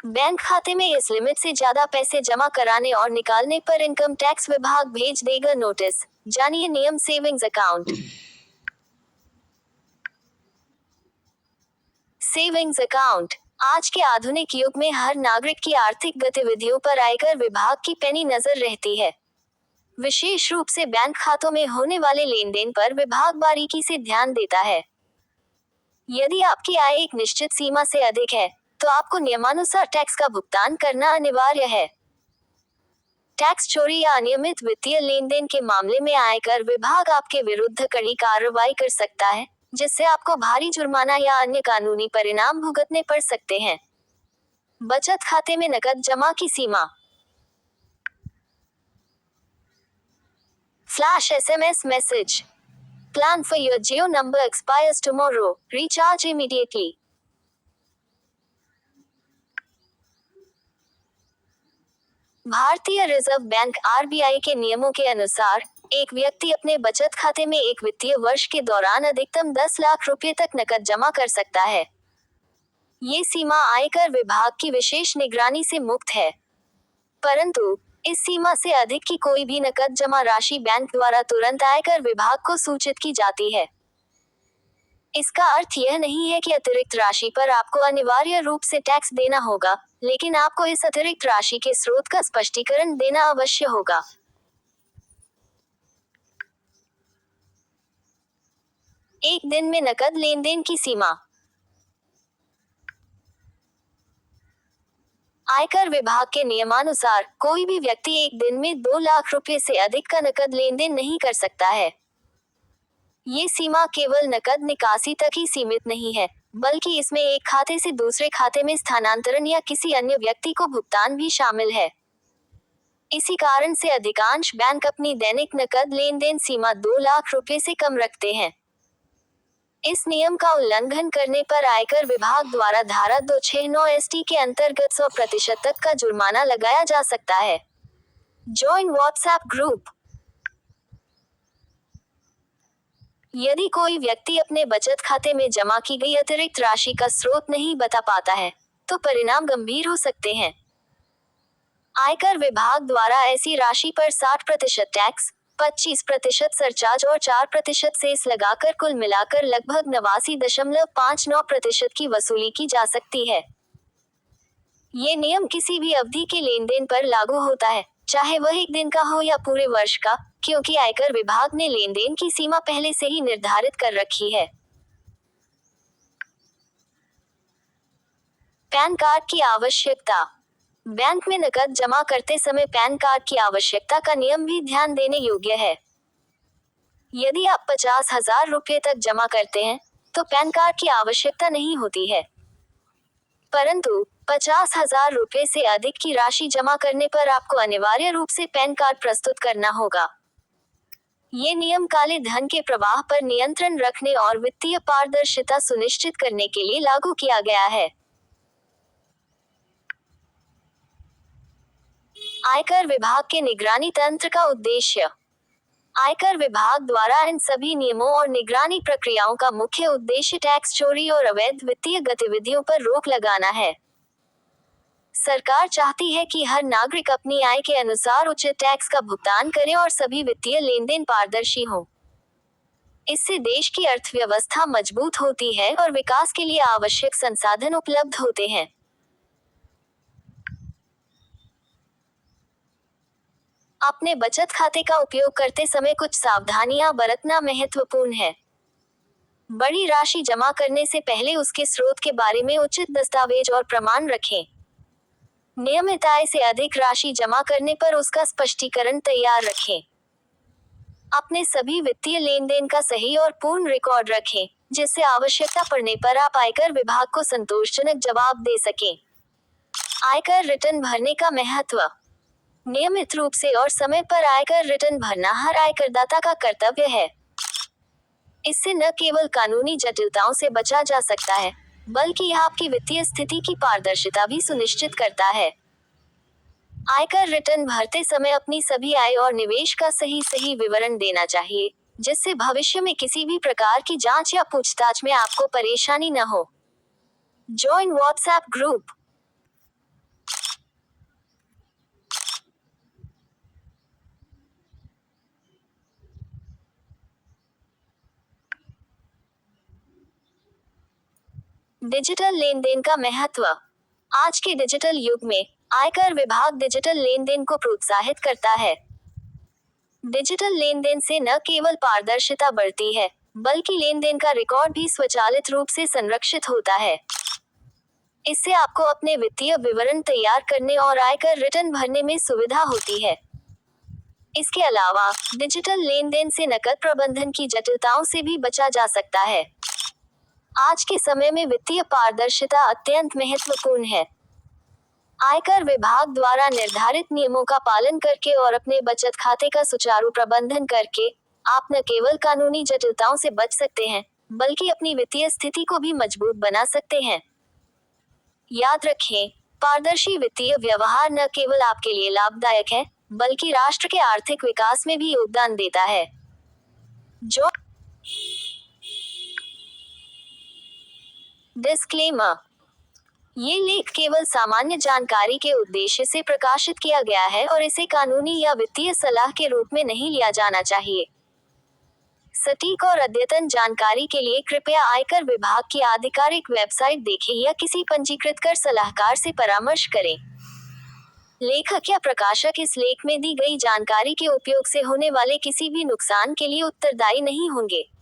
Bank खाते में इस लिमिट से ज्यादा पैसे जमा कराने और निकालने पर इनकम टैक्स विभाग भेज देगा नोटिस। जानिए नियम। Savings account. सेविंग्स अकाउंट आज के आधुनिक युग में हर नागरिक की आर्थिक गतिविधियों पर आयकर विभाग की पैनी नजर रहती है। विशेष रूप से बैंक खातों में होने वाले लेन देन पर विभाग बारीकी से ध्यान देता है। यदि आपकी आय एक निश्चित सीमा से अधिक है, तो आपको नियमानुसार टैक्स का भुगतान करना अनिवार्य है। टैक्स चोरी या अनियमित वित्तीय लेन देन के मामले में आयकर विभाग आपके विरुद्ध कड़ी कार्रवाई कर सकता है, जिससे आपको भारी जुर्माना या अन्य कानूनी परिणाम भुगतने पड़ सकते हैं। बचत खाते में नकद जमा की सीमा। Flash SMS message. Plan for your Jio number expires tomorrow, recharge immediately. भारतीय रिजर्व बैंक आरबीआई के नियमों के अनुसार एक व्यक्ति अपने बचत खाते में एक वित्तीय वर्ष के दौरान अधिकतम 10 लाख रुपए तक नकद जमा कर सकता है। ये सीमा आयकर विभाग की विशेष निगरानी से मुक्त है, परंतु इस सीमा से अधिक की कोई भी नकद जमा राशि बैंक द्वारा तुरंत आयकर विभाग को सूचित की जाती है। इसका अर्थ यह नहीं है कि अतिरिक्त राशि पर आपको अनिवार्य रूप से टैक्स देना होगा, लेकिन आपको इस अतिरिक्त राशि के स्रोत का स्पष्टीकरण देना अवश्य होगा। एक दिन में नकद लेन देन की सीमा। आयकर विभाग के नियमानुसार कोई भी व्यक्ति एक दिन में 2 लाख रुपए से अधिक का नकद लेन देन नहीं कर सकता है। ये सीमा केवल नकद निकासी तक ही सीमित नहीं है, बल्कि इसमें एक खाते से दूसरे खाते में स्थानांतरण या किसी अन्य व्यक्ति को भुगतान भी शामिल है। इसी कारण से अधिकांश बैंक अपनी दैनिक नकद लेन देन सीमा 2 लाख रुपए से कम रखते हैं। इस नियम का उल्लंघन करने पर आयकर विभाग द्वारा धारा 269 एसटी के अंतर्गत 100% तक का जुर्माना लगाया जा सकता है। Join WhatsApp group. यदि कोई व्यक्ति अपने बचत खाते में जमा की गई अतिरिक्त राशि का स्रोत नहीं बता पाता है, तो परिणाम गंभीर हो सकते हैं। आयकर विभाग द्वारा ऐसी राशि पर 60% टैक्स, 25% सरचार्ज और 4% सेस लगाकर कुल मिलाकर लगभग 89.59% की वसूली की जा सकती है। ये नियम किसी भी अवधि के लेन देन पर लागू होता है, चाहे वह एक दिन का हो या पूरे वर्ष का, क्योंकि आयकर विभाग ने लेन देन की सीमा पहले से ही निर्धारित कर रखी है। पैन कार्ड की आवश्यकता। बैंक में नकद जमा करते समय पैन कार्ड की आवश्यकता का नियम भी ध्यान देने योग्य है। यदि आप 50,000 रुपये तक जमा करते हैं, तो पैन कार्ड की आवश्यकता नहीं होती है, परंतु 50,000 रुपये से अधिक की राशि जमा करने पर आपको अनिवार्य रूप से पैन कार्ड प्रस्तुत करना होगा। ये नियम काले धन के प्रवाह पर नियंत्रण रखने और वित्तीय पारदर्शिता सुनिश्चित करने के लिए लागू किया गया है। आयकर विभाग के निगरानी तंत्र का उद्देश्य। आयकर विभाग द्वारा इन सभी नियमों और निगरानी प्रक्रियाओं का मुख्य उद्देश्य टैक्स चोरी और अवैध वित्तीय गतिविधियों पर रोक लगाना है। सरकार चाहती है कि हर नागरिक अपनी आय के अनुसार उचित टैक्स का भुगतान करे और सभी वित्तीय लेनदेन पारदर्शी हो। इससे देश की अर्थव्यवस्था मजबूत होती है और विकास के लिए आवश्यक संसाधन उपलब्ध होते हैं। अपने बचत खाते का उपयोग करते समय कुछ सावधानियां बरतना महत्वपूर्ण है। बड़ी राशि जमा करने से पहले उसके स्रोत के बारे में उचित दस्तावेज और प्रमाण रखें। नियमित आय से अधिक राशि जमा करने पर उसका स्पष्टीकरण तैयार रखें। अपने सभी वित्तीय लेन देन का सही और पूर्ण रिकॉर्ड रखें, जिससे आवश्यकता पड़ने पर आप आयकर विभाग को संतोषजनक जवाब दे सकें। आयकर रिटर्न भरने का महत्व। नियमित रूप से और समय पर आयकर रिटर्न भरना हर आयकरदाता का कर्तव्य है। इससे न केवल कानूनी जटिलताओं से बचा जा सकता है, बल्कि यह आपकी वित्तीय स्थिति की पारदर्शिता भी सुनिश्चित करता है। आयकर रिटर्न भरते समय अपनी सभी आय और निवेश का सही विवरण देना चाहिए, जिससे भविष्य में किसी भी प्रकार की जांच या पूछताछ में आपको परेशानी न हो। Join WhatsApp group. डिजिटल लेन देन का महत्व। आज के डिजिटल युग में आयकर विभाग डिजिटल लेन देन को प्रोत्साहित करता है। डिजिटल लेन देन से न केवल पारदर्शिता बढ़ती है, बल्कि लेन देन का रिकॉर्ड भी स्वचालित रूप से संरक्षित होता है। इससे आपको अपने वित्तीय विवरण तैयार करने और आयकर रिटर्न भरने में सुविधा होती है। इसके अलावा डिजिटल लेन देन से नकद प्रबंधन की जटिलताओं से भी बचा जा सकता है। आज के समय में वित्तीय पारदर्शिता अत्यंत महत्वपूर्ण है। आयकर विभाग द्वारा निर्धारित नियमों का पालन करके और अपने बचत खाते का सुचारू प्रबंधन करके आप न केवल कानूनी जटिलताओं से बच सकते हैं, बल्कि अपनी वित्तीय स्थिति को भी मजबूत बना सकते हैं। याद रखें, पारदर्शी वित्तीय व्यवहार न केवल आपके लिए लाभदायक है, बल्कि राष्ट्र के आर्थिक विकास में भी योगदान देता है। जो डिस्क्लेमर, ये लेख केवल सामान्य जानकारी के उद्देश्य से प्रकाशित किया गया है और इसे कानूनी या वित्तीय सलाह के रूप में नहीं लिया जाना चाहिए। सटीक और अद्यतन जानकारी के लिए कृपया आयकर विभाग की आधिकारिक वेबसाइट देखें या किसी पंजीकृत कर सलाहकार से परामर्श करें। लेखक या प्रकाशक इस लेख में दी गई जानकारी के उपयोग से होने वाले किसी भी नुकसान के लिए उत्तरदायी नहीं होंगे।